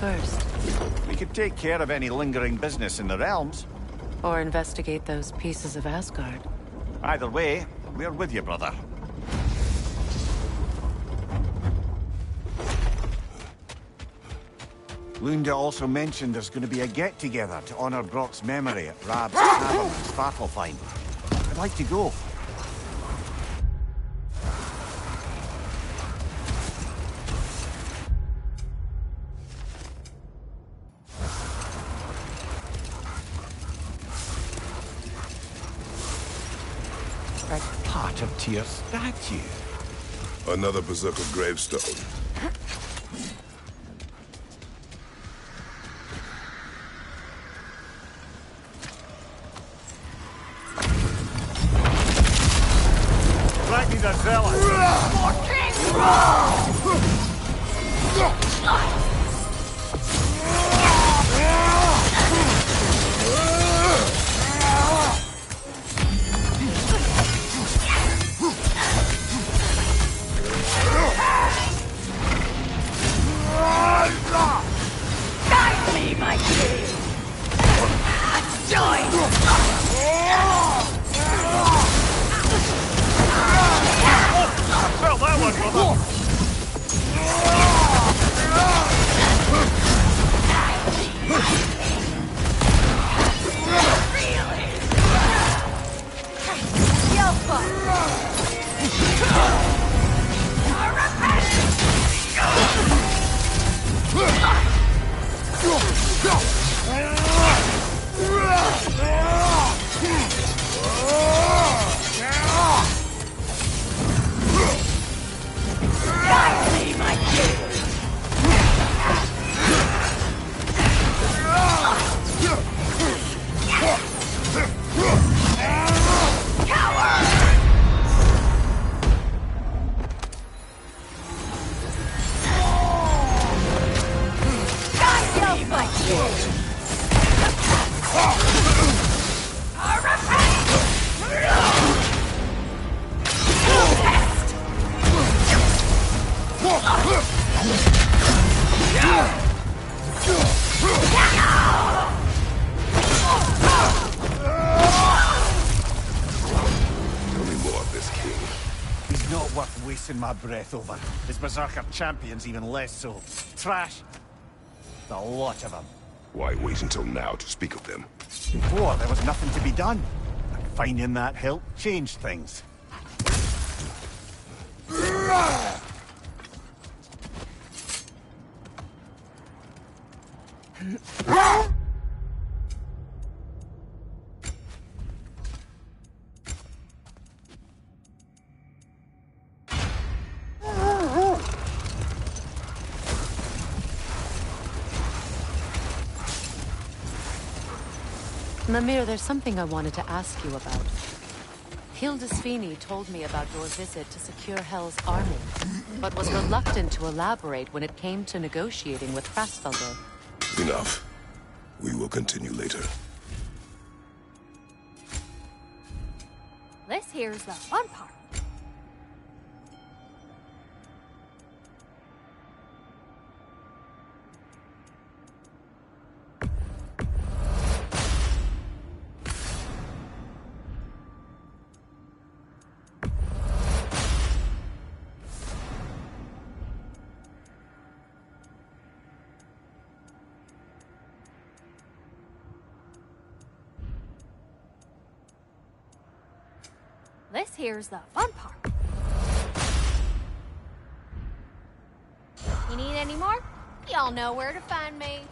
first? We could take care of any lingering business in the realms. Or investigate those pieces of Asgard? Either way, we're with you, brother. Lunda also mentioned there's going to be a get-together to honor Brock's memory at Rab's Tavern in Svartalfheim. I'd like to go. Part of Tyr's statue. Another berserker gravestone. Ragni's a zealot. Guide me, my king! Join! Well, that one, brother. My breath over. His berserker champions even less so. Trash. A lot of them. Why wait until now to speak of them? Before, there was nothing to be done. And finding that help changed things. Mimir, there's something I wanted to ask you about. Hildisvini told me about your visit to secure Hell's army, but was reluctant to elaborate when it came to negotiating with Hrassfelder. Enough. We will continue later. This here's the fun part. This here's the fun part. You need any more? Y'all know where to find me.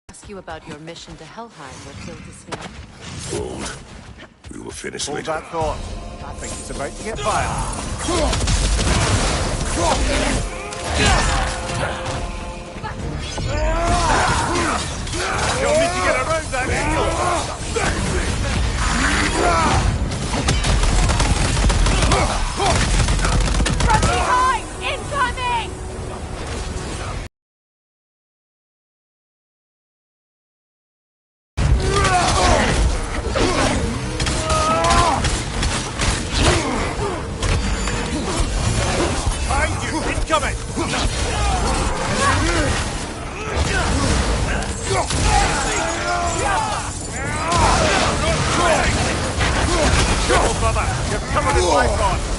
Ask you about your mission to Helheim with Hildisvini. Hold. We will finish Hold later. that thought. I think it's about to get fired. You'll need to get around that shield. From behind! Incoming! brother! You're covered in bifrost!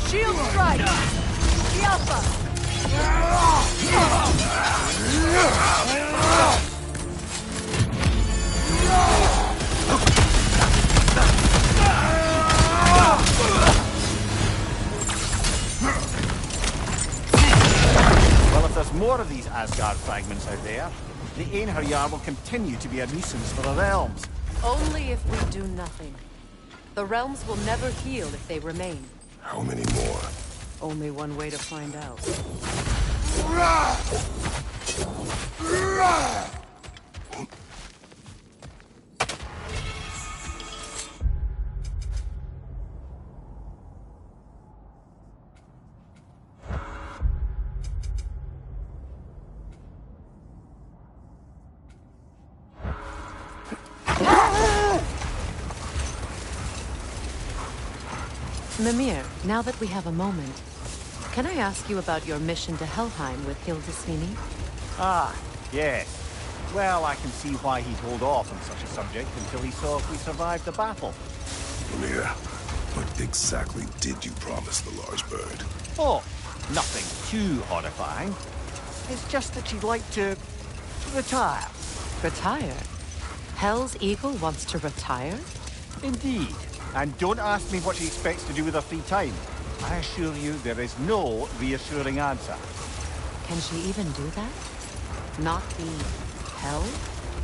Shield strike! The Alpha! Well, if there's more of these Asgard fragments out there, the Einherjar will continue to be a nuisance for the realms. Only if we do nothing. The realms will never heal if they remain. How many more? Only one way to find out. Mimir, now that we have a moment, can I ask you about your mission to Helheim with Hildisvini? Ah, yes. Well, I can see why he'd hold off on such a subject until he saw if we survived the battle. Mimir, what exactly did you promise the large bird? Oh, nothing too horrifying. It's just that she'd like to retire. Retire? Hell's Eagle wants to retire? Indeed. And don't ask me what she expects to do with her free time. I assure you there is no reassuring answer. Can she even do that? Not be hell?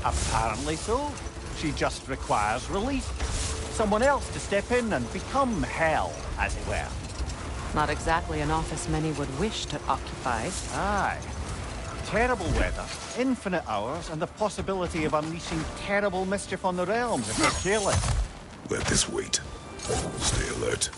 Apparently so. She just requires relief. Someone else to step in and become hell, as it were. Not exactly an office many would wish to occupy. Aye. Terrible weather, infinite hours, and the possibility of unleashing terrible mischief on the realms if we're careless. Let this wait. Stay alert.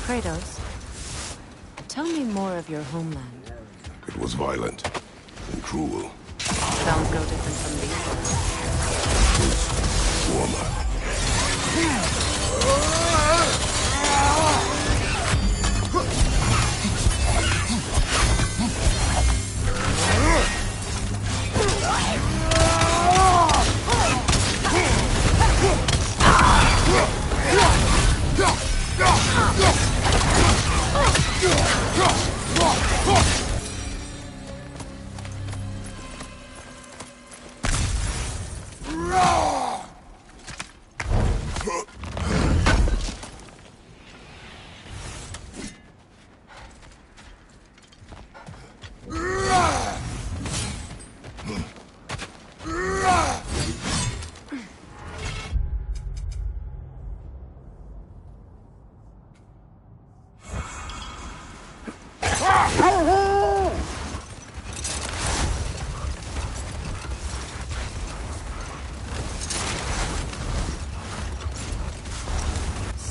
Kratos, tell me more of your homeland. It was violent and cruel. Sounds no different from these. Warmer.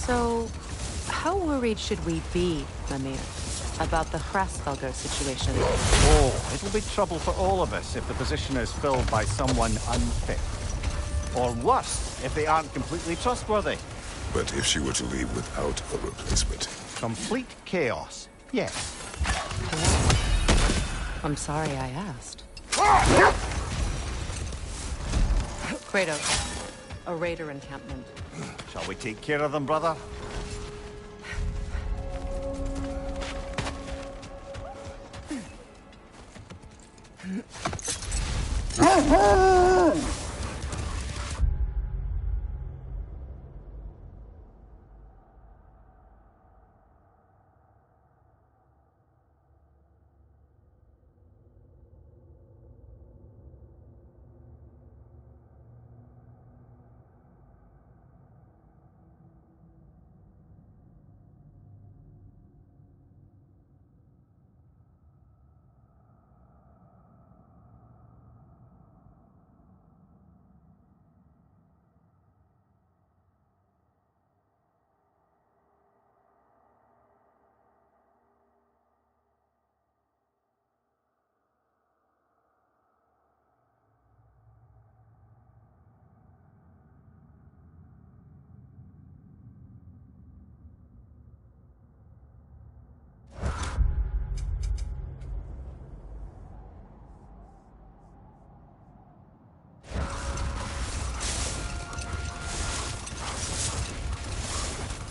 So, how worried should we be, Mimir, about the Hrassfelger situation? Oh, it'll be trouble for all of us if the position is filled by someone unfit. Or worse, if they aren't completely trustworthy. But if she were to leave without a replacement? Complete chaos. Yes. I'm sorry I asked. Kratos, a raider encampment. Shall we take care of them, brother?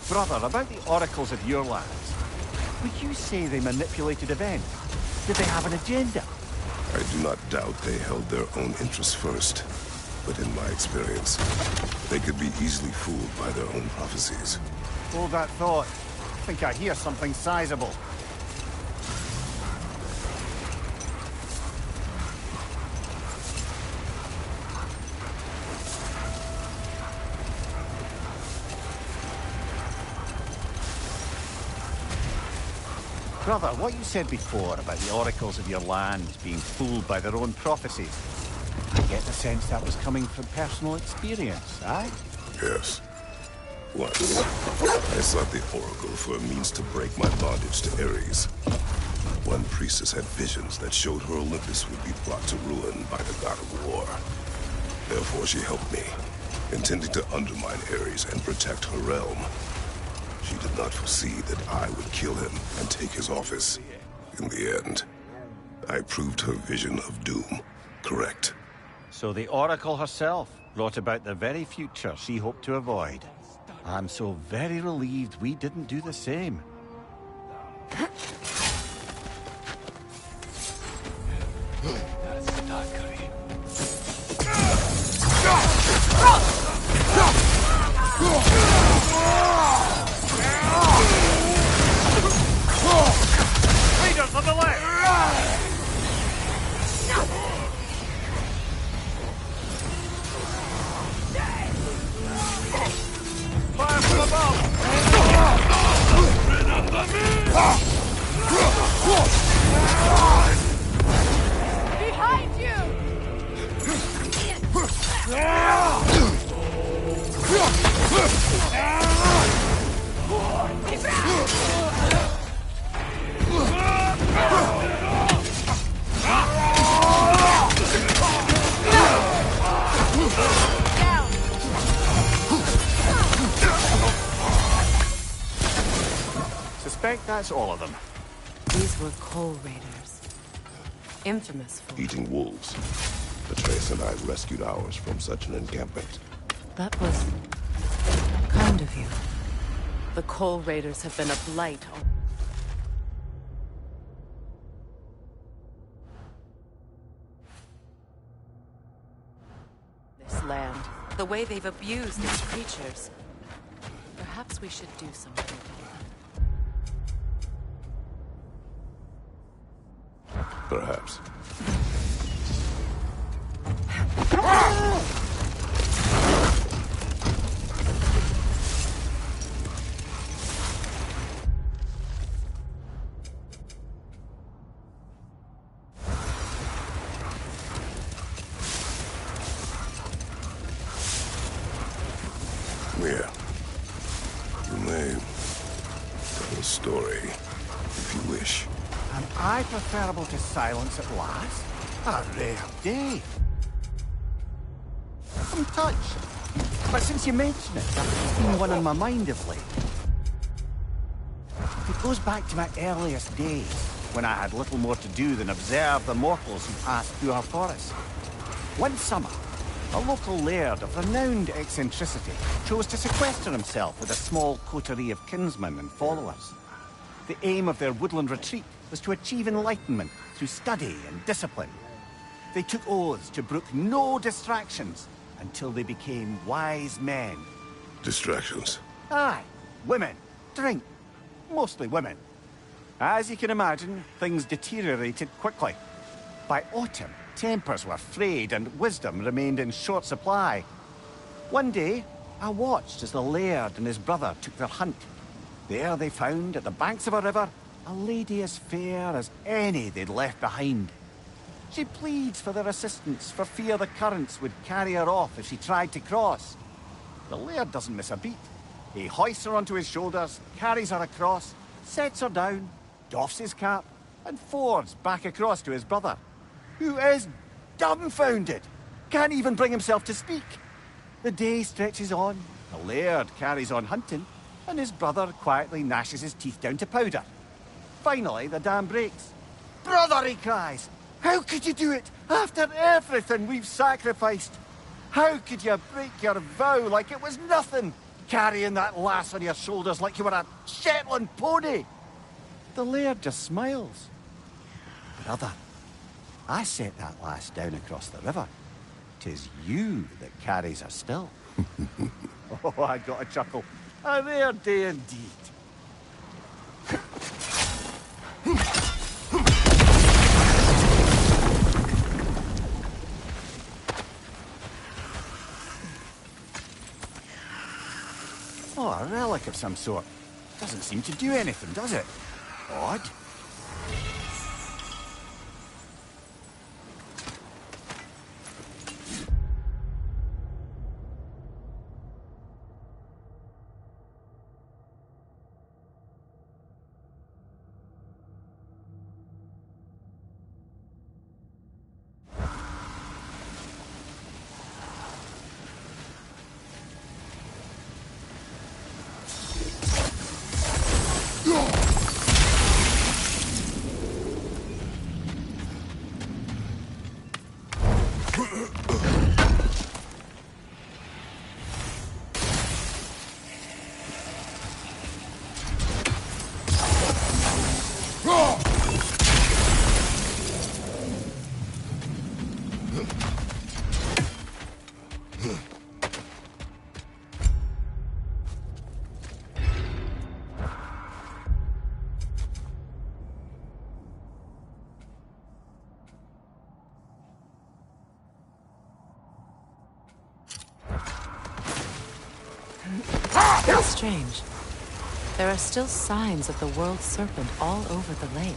Brother, about the oracles of your lands, would you say they manipulated events? Did they have an agenda? I do not doubt they held their own interests first. But in my experience, they could be easily fooled by their own prophecies. Hold that thought. I think I hear something sizable. Brother, what you said before about the oracles of your lands being fooled by their own prophecies, I get the sense that was coming from personal experience, aye? Yes. Once, I sought the oracle for a means to break my bondage to Ares. One priestess had visions that showed her Olympus would be brought to ruin by the god of war. Therefore she helped me, intending to undermine Ares and protect her realm. She did not foresee that I would kill him and take his office. In the end, I proved her vision of doom correct. So the Oracle herself brought about the very future she hoped to avoid. I'm so very relieved we didn't do the same. Leaders on the left! Fire from above! Behind you! Suspect that's all of them. These were coal raiders. Infamous for... Eating wolves. Atreus and I rescued ours from such an encampment. That was... kind of you. The coal raiders have been a blight on... this land. The way they've abused its creatures. Perhaps we should do something about that. Perhaps. Yeah. You may tell a story, if you wish. Am I preferable to silence at last? A rare day. I'm touched. But since you mention it, that's been one on my mind of late. It goes back to my earliest days, when I had little more to do than observe the mortals who passed through our forest. One summer, A local laird of renowned eccentricity chose to sequester himself with a small coterie of kinsmen and followers. The aim of their woodland retreat was to achieve enlightenment through study and discipline. They took oaths to brook no distractions until they became wise men. Distractions? Aye, women, drink, mostly women. As you can imagine, things deteriorated quickly. By autumn, tempers were frayed and wisdom remained in short supply. One day, I watched as the laird and his brother took their hunt. There they found, at the banks of a river, a lady as fair as any they'd left behind. She pleads for their assistance for fear the currents would carry her off if she tried to cross. The laird doesn't miss a beat. He hoists her onto his shoulders, carries her across, sets her down, doffs his cap, and fords back across to his brother, who is dumbfounded, can't even bring himself to speak. The day stretches on, the laird carries on hunting, and his brother quietly gnashes his teeth down to powder. Finally, the dam breaks. "Brother," he cries, "how could you do it after everything we've sacrificed? How could you break your vow like it was nothing, carrying that lass on your shoulders like you were a Shetland pony?" The laird just smiles. "Brother, I set that lass down across the river. 'Tis you that carries her still." Oh, I got a chuckle. A rare day indeed. Oh, a relic of some sort. Doesn't seem to do anything, does it? Odd. It's strange. There are still signs of the world serpent all over the lake.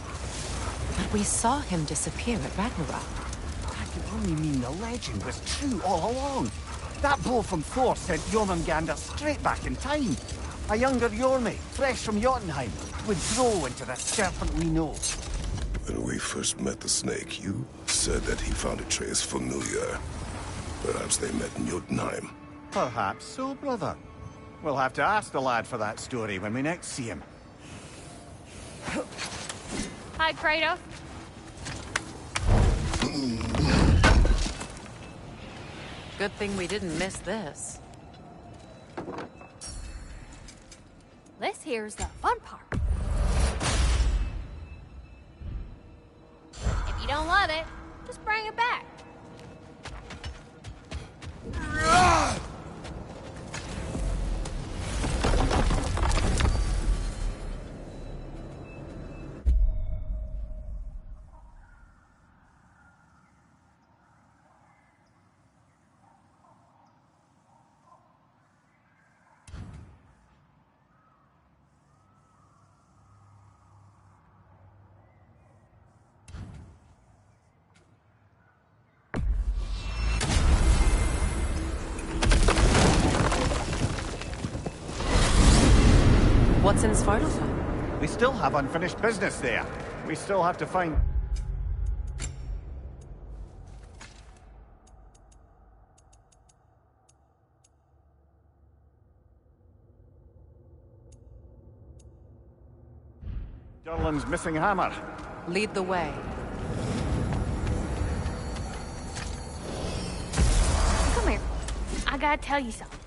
But we saw him disappear at Ragnarok. That could only mean the legend was true all along. That blow from Thor sent Jormungandr straight back in time. A younger Jormi, fresh from Jotunheim, would grow into the serpent we know. When we first met the snake, you said that he found Atreus familiar. Perhaps they met in Jotunheim. Perhaps so, brother. We'll have to ask the lad for that story when we next see him. Hi, Kratos. Good thing we didn't miss this. This here's the fun part. If you don't love it, just bring it back. What's in Svartalfheim? We still have unfinished business there. We still have to find... Durlin's missing hammer. Lead the way. Come I gotta tell you something.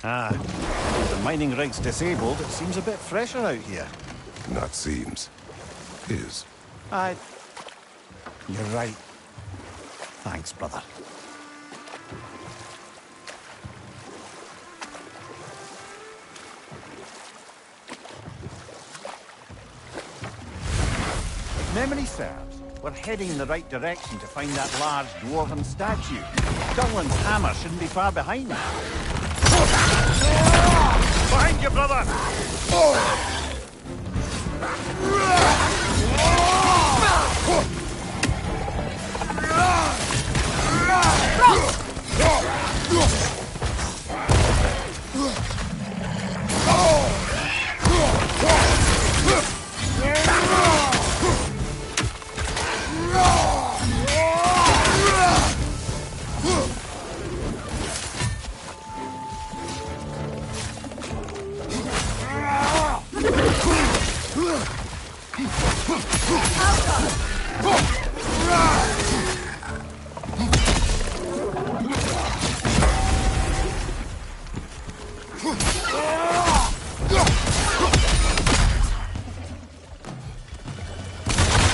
Ah, if the mining rig's disabled, it seems a bit fresher out here. Not seems. Is. You're right. Thanks, brother. If memory serves, we're heading in the right direction to find that large dwarven statue. Dunlan's hammer shouldn't be far behind. Behind you, brother!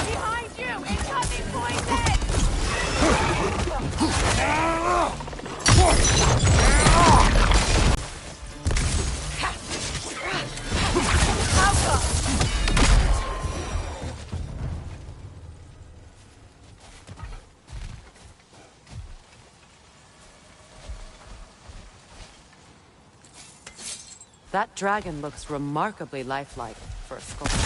Behind you! Incoming poison! That dragon looks remarkably lifelike for a sculpture.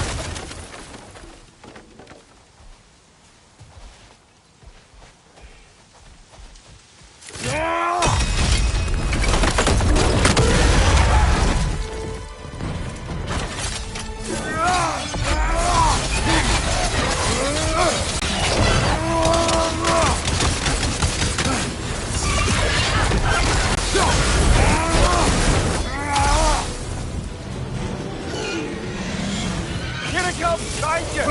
Here it comes! Behind you!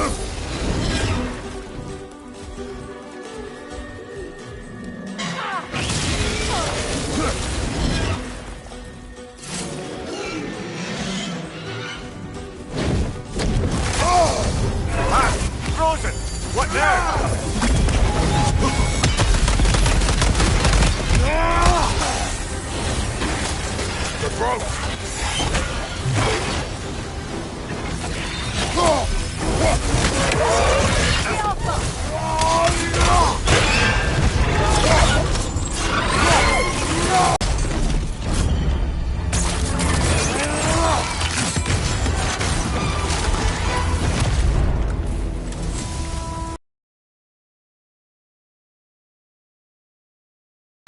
Frozen! What now? The broke!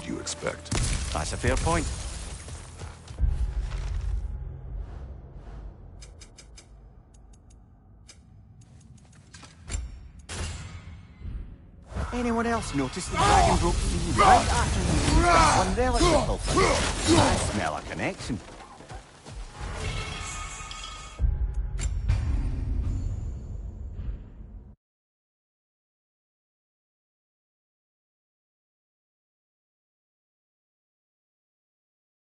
You expect? That's a fair point. Anyone else notice the dragon broke free right after you used that one relic repulsor? I smell a connection.